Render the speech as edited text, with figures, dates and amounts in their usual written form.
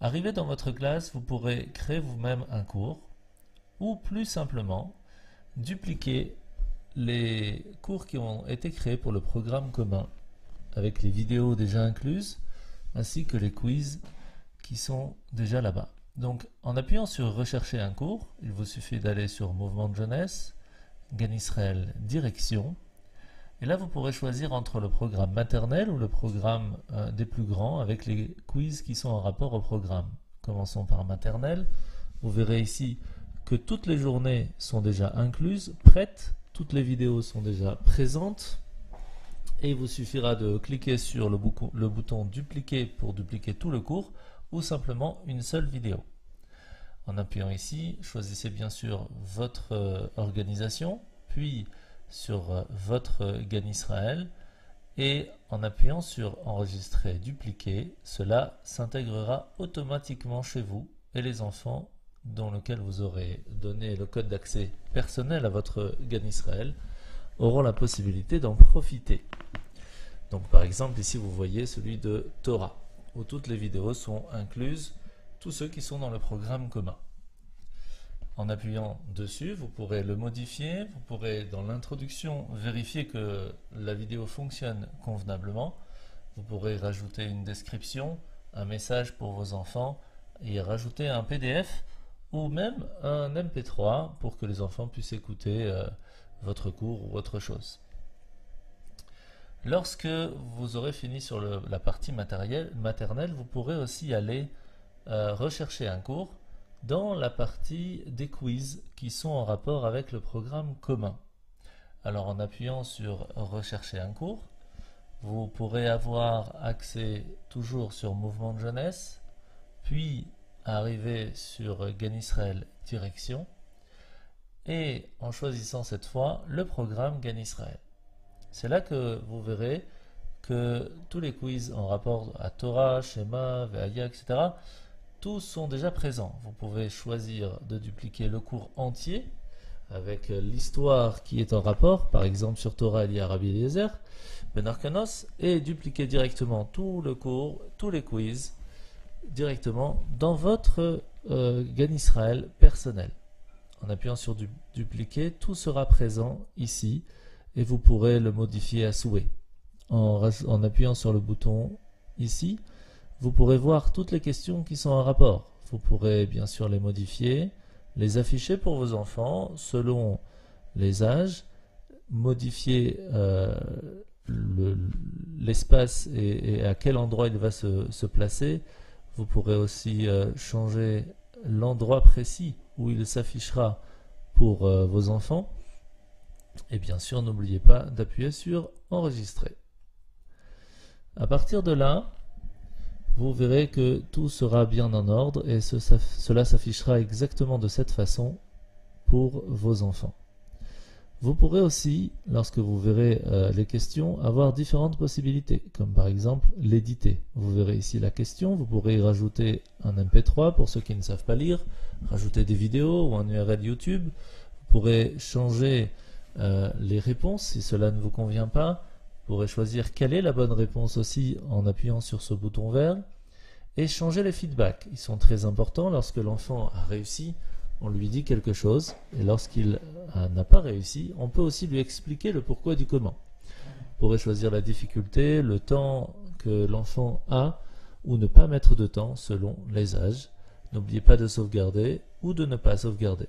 Arrivé dans votre classe, vous pourrez créer vous-même un cours ou plus simplement dupliquer les cours qui ont été créés pour le programme commun avec les vidéos déjà incluses ainsi que les quiz qui sont déjà là-bas. Donc en appuyant sur rechercher un cours, il vous suffit d'aller sur mouvement de jeunesse, GAN Israël direction, et là vous pourrez choisir entre le programme maternel ou le programme des plus grands avec les quiz qui sont en rapport au programme. Commençons par maternelle. Vous verrez ici que toutes les journées sont déjà incluses, prêtes, toutes les vidéos sont déjà présentes, et il vous suffira de cliquer sur le bouton dupliquer pour dupliquer tout le cours ou simplement une seule vidéo. En appuyant ici, choisissez bien sûr votre organisation, puis sur votre GAN Israël, et en appuyant sur enregistrer, dupliquer, cela s'intégrera automatiquement chez vous et les enfants dont lequel vous aurez donné le code d'accès personnel à votre GAN Israël auront la possibilité d'en profiter. Donc par exemple ici vous voyez celui de Torah, où toutes les vidéos sont incluses, tous ceux qui sont dans le programme commun. En appuyant dessus, vous pourrez le modifier, vous pourrez dans l'introduction vérifier que la vidéo fonctionne convenablement, vous pourrez rajouter une description, un message pour vos enfants et rajouter un PDF ou même un MP3 pour que les enfants puissent écouter votre cours ou autre chose. Lorsque vous aurez fini sur la partie maternelle, vous pourrez aussi aller rechercher un cours dans la partie des quiz qui sont en rapport avec le programme commun. Alors en appuyant sur rechercher un cours, vous pourrez avoir accès toujours sur mouvement de jeunesse, puis arriver sur GAN Israël direction, et en choisissant cette fois le programme GAN Israël. C'est là que vous verrez que tous les quiz en rapport à Torah, Shema, Ve'aya, etc., tous sont déjà présents. Vous pouvez choisir de dupliquer le cours entier avec l'histoire qui est en rapport. Par exemple, sur Torah, il y a Rabbi Eliezer, Ben Arkanos, et dupliquer directement tout le cours, tous les quiz, directement dans votre GAN Israël personnel. En appuyant sur dupliquer, tout sera présent ici et vous pourrez le modifier à souhait. En appuyant sur le bouton ici, vous pourrez voir toutes les questions qui sont en rapport. Vous pourrez bien sûr les modifier, les afficher pour vos enfants selon les âges, modifier l'espace et à quel endroit il va se placer. Vous pourrez aussi changer l'endroit précis où il s'affichera pour vos enfants. Et bien sûr, n'oubliez pas d'appuyer sur enregistrer. À partir de là, vous verrez que tout sera bien en ordre et cela s'affichera exactement de cette façon pour vos enfants. Vous pourrez aussi, lorsque vous verrez les questions, avoir différentes possibilités, comme par exemple l'éditer. Vous verrez ici la question, vous pourrez y rajouter un MP3 pour ceux qui ne savent pas lire, rajouter des vidéos ou un URL YouTube. Vous pourrez changer les réponses si cela ne vous convient pas. Vous pourrez choisir quelle est la bonne réponse aussi en appuyant sur ce bouton vert et changer les feedbacks. Ils sont très importants. Lorsque l'enfant a réussi, on lui dit quelque chose, et lorsqu'il n'a pas réussi, on peut aussi lui expliquer le pourquoi du comment. Vous pourrez choisir la difficulté, le temps que l'enfant a ou ne pas mettre de temps selon les âges. N'oubliez pas de sauvegarder ou de ne pas sauvegarder.